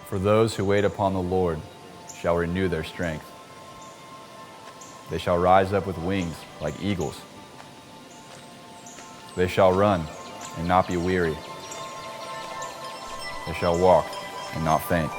For those who wait upon the Lord shall renew their strength. They shall rise up with wings like eagles. They shall run and not be weary. They shall walk and not faint.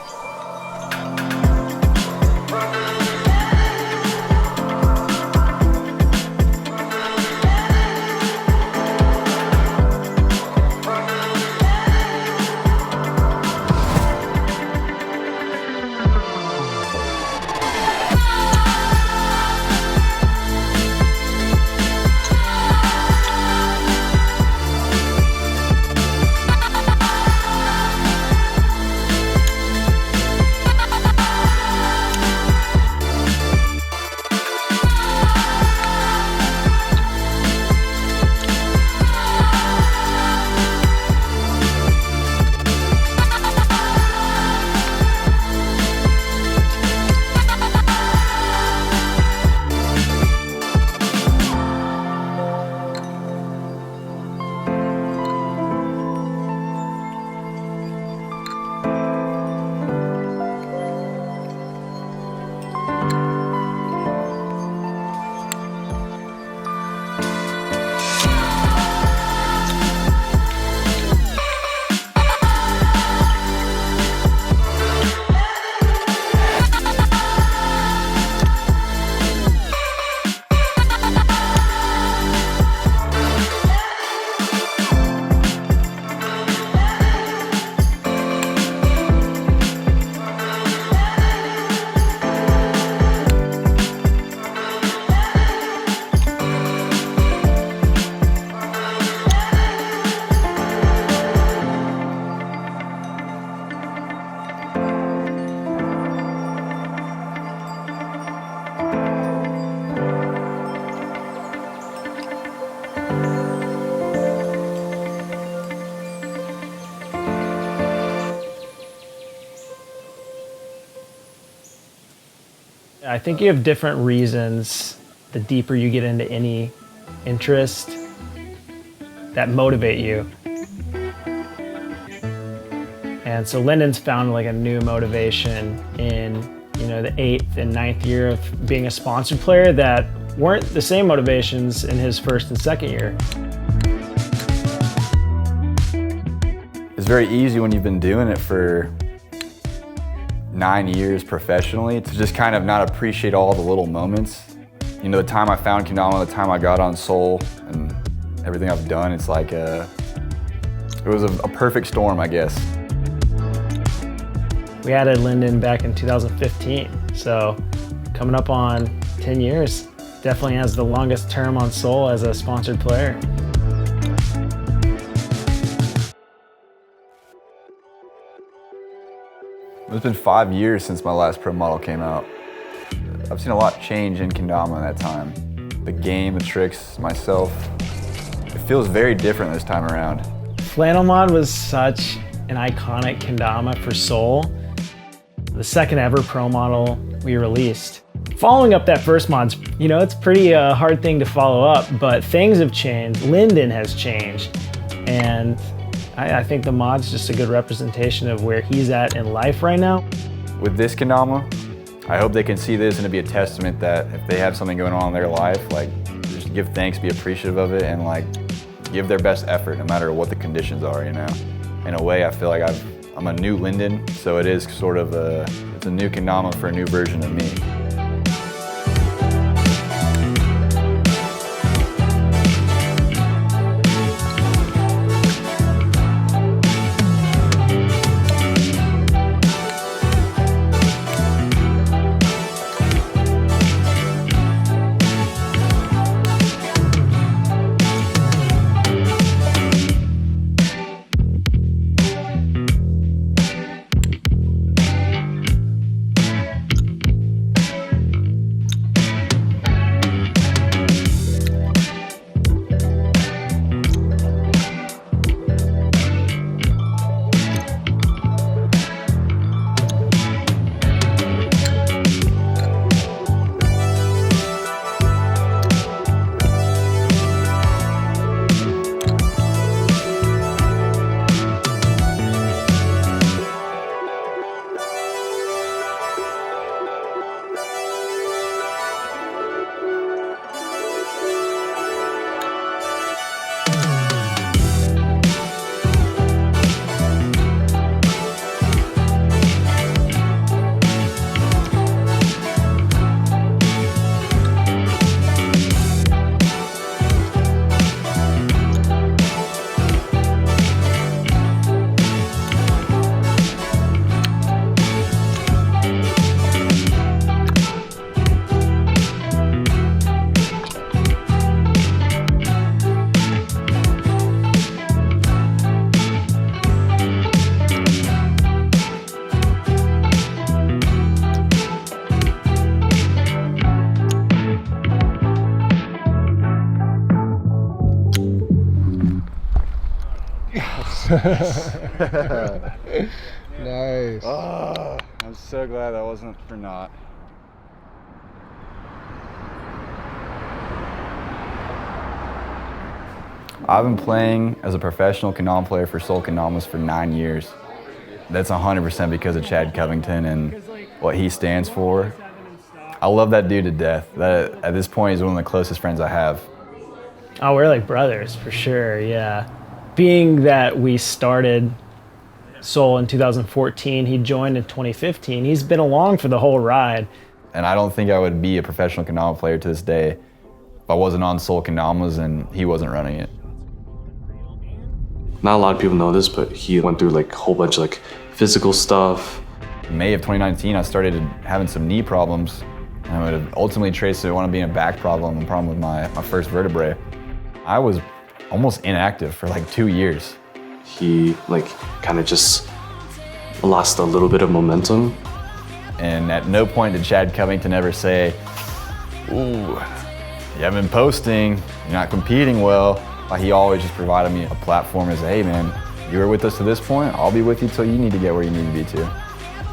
I think you have different reasons, the deeper you get into any interest, that motivate you. And so Lyndon's found like a new motivation in, the 8th and 9th year of being a sponsored player that weren't the same motivations in his 1st and 2nd year. It's very easy when you've been doing it for 9 years professionally to just kind of not appreciate all the little moments. The time I found Kendama, the time I got on Soul, and everything I've done, it's like it was a perfect storm, I guess. We added Lyndon back in 2015, so coming up on 10 years. Definitely has the longest term on Soul as a sponsored player. It's been 5 years since my last pro model came out. I've seen a lot change in Kendama in that time. The game, the tricks, myself. It feels very different this time around. Flannel Mod was such an iconic Kendama for Soul. The second ever pro model we released. Following up that first mod, it's a pretty hard thing to follow up, but things have changed. Lyndon has changed, and I think the mod's just a good representation of where he's at in life right now. With this Kendama, I hope they can see this and it'd be a testament that if they have something going on in their life, just give thanks, be appreciative of it, and give their best effort no matter what the conditions are, In a way, I feel like I'm a new Lyndon, so it is sort of it's a new Kendama for a new version of me. Nice. Oh, I'm so glad that wasn't for naught. I've been playing as a professional Kendama player for Seoul Kendamas for 9 years. That's 100% because of Chad Covington and what he stands for. I love that dude to death. That, at this point, he's one of the closest friends I have. Oh, we're like brothers for sure, yeah. Being that we started Seoul in 2014, he joined in 2015. He's been along for the whole ride. And I don't think I would be a professional Kendama player to this day if I wasn't on Seoul Kendamas and he wasn't running it. Not a lot of people know this, but he went through like a whole bunch of like physical stuff. In May of 2019, I started having some knee problems. And I would have ultimately traced it to being a back problem, a problem with my first vertebrae. I was almost inactive for like 2 years. He like kind of just lost a little bit of momentum. And at no point did Chad Covington ever say, ooh, you haven't been posting, you're not competing well. Like, he always just provided me a platform as, hey man, you were with us to this point, I'll be with you till you need to get where you need to be to.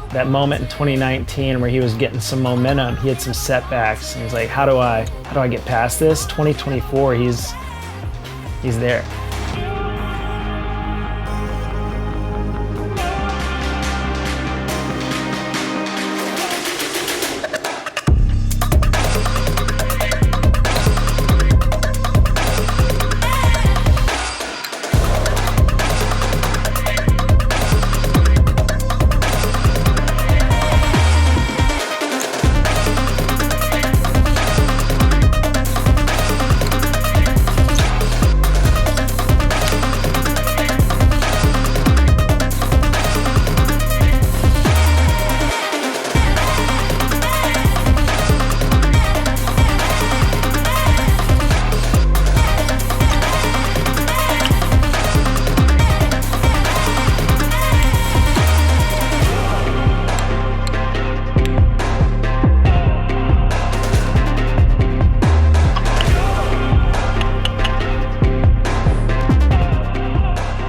That moment in 2019 where he was getting some momentum, he had some setbacks, and he's like, how do I get past this? 2024, he's there.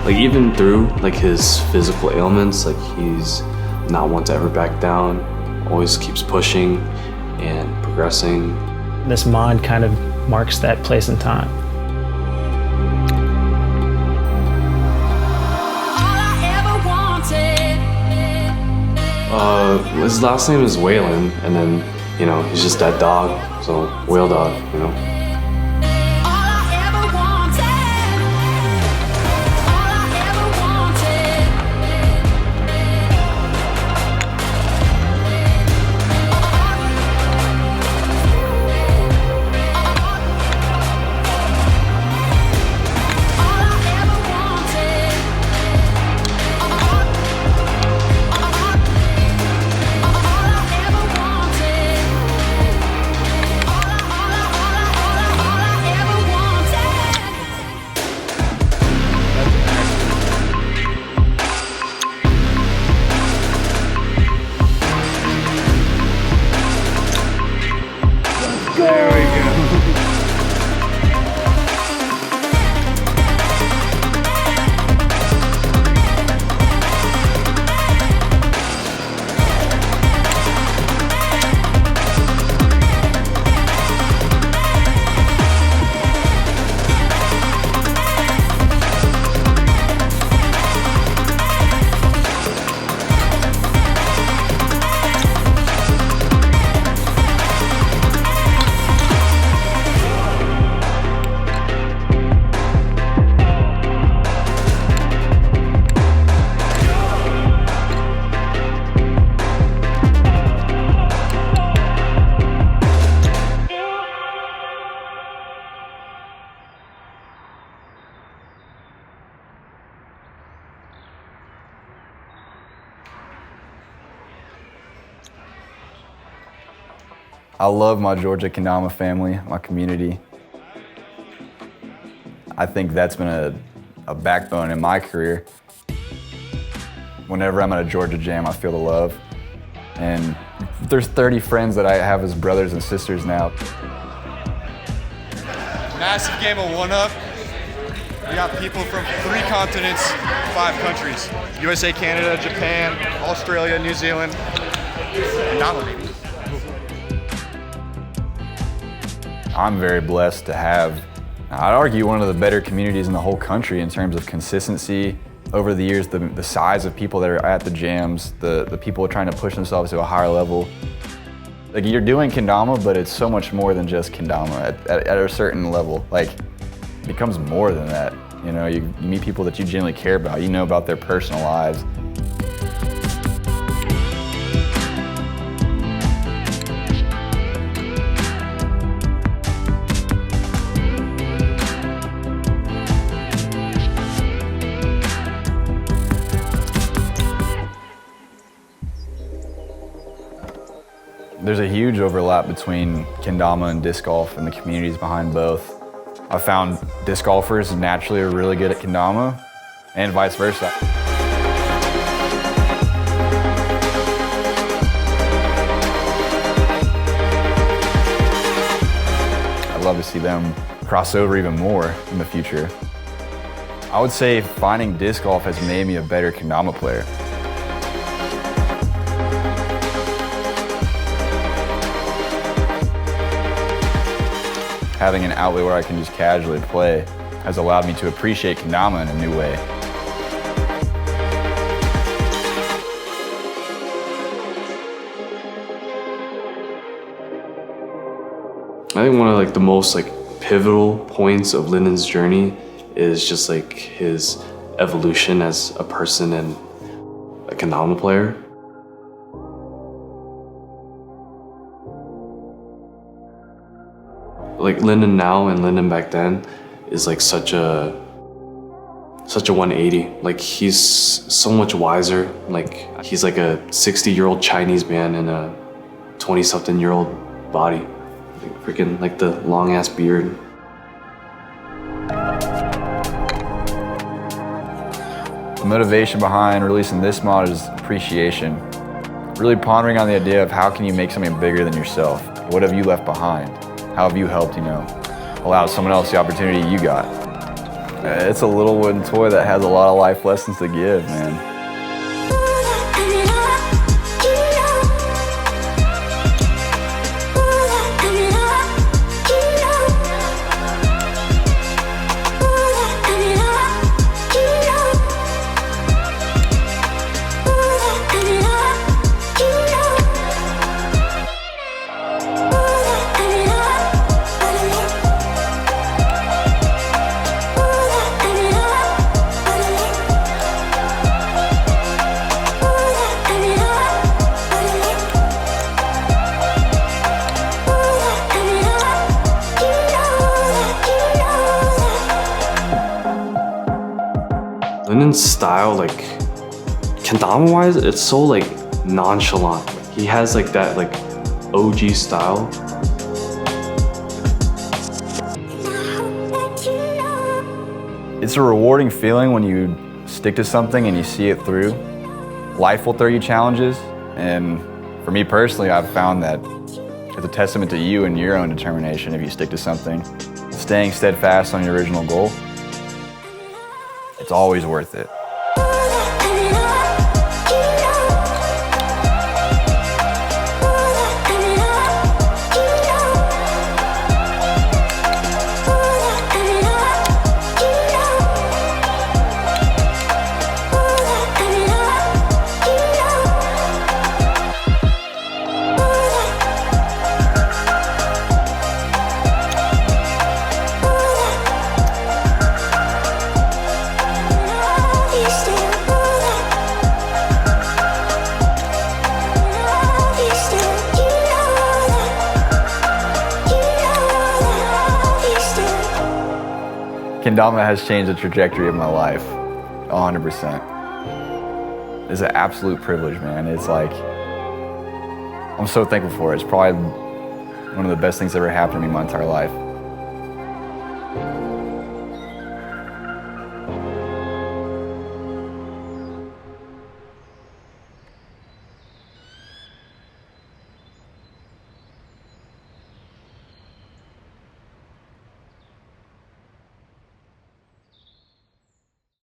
Like even through like his physical ailments, like he's not one to ever back down, always keeps pushing and progressing. This mod kind of marks that place in time. His last name is Whalen, and then, you know, he's just that dog, so Whaledog, you know. There we go. I love my Georgia Kendama family, my community. I think that's been a backbone in my career. Whenever I'm at a Georgia jam, I feel the love. And there's 30 friends that I have as brothers and sisters now. Massive game of one-up. We got people from 3 continents, 5 countries. USA, Canada, Japan, Australia, New Zealand, and Nala maybe. I'm very blessed to have, I'd argue, one of the better communities in the whole country in terms of consistency. Over the years, the size of people that are at the jams, the people trying to push themselves to a higher level. Like, you're doing Kendama, but it's so much more than just Kendama at a certain level. Like, it becomes more than that. You know, you meet people that you genuinely care about. You know about their personal lives. There's a huge overlap between Kendama and disc golf and the communities behind both. I found disc golfers naturally are really good at Kendama and vice versa. I'd love to see them cross over even more in the future. I would say finding disc golf has made me a better Kendama player. Having an outlet where I can just casually play has allowed me to appreciate Kendama in a new way. I think one of the most pivotal points of Lyndon's journey is just his evolution as a person and a Kendama player. Lyndon now and Lyndon back then is such a 180. He's so much wiser. He's a 60-year-old Chinese man in a 20-something-year-old body. Freaking the long ass beard. The motivation behind releasing this mod is appreciation. Really pondering on the idea of how can you make something bigger than yourself? What have you left behind? How have you helped, allow someone else the opportunity you got? It's a little wooden toy that has a lot of life lessons to give, man. Lyndon's style, Kendama-wise, it's so nonchalant. He has that OG style. It's a rewarding feeling when you stick to something and you see it through. Life will throw you challenges, and for me personally, I've found that it's a testament to you and your own determination if you stick to something. Staying steadfast on your original goal, it's always worth it. Kendama has changed the trajectory of my life, 100%. It's an absolute privilege, man. It's I'm so thankful for it. It's probably one of the best things that ever happened to me my entire life.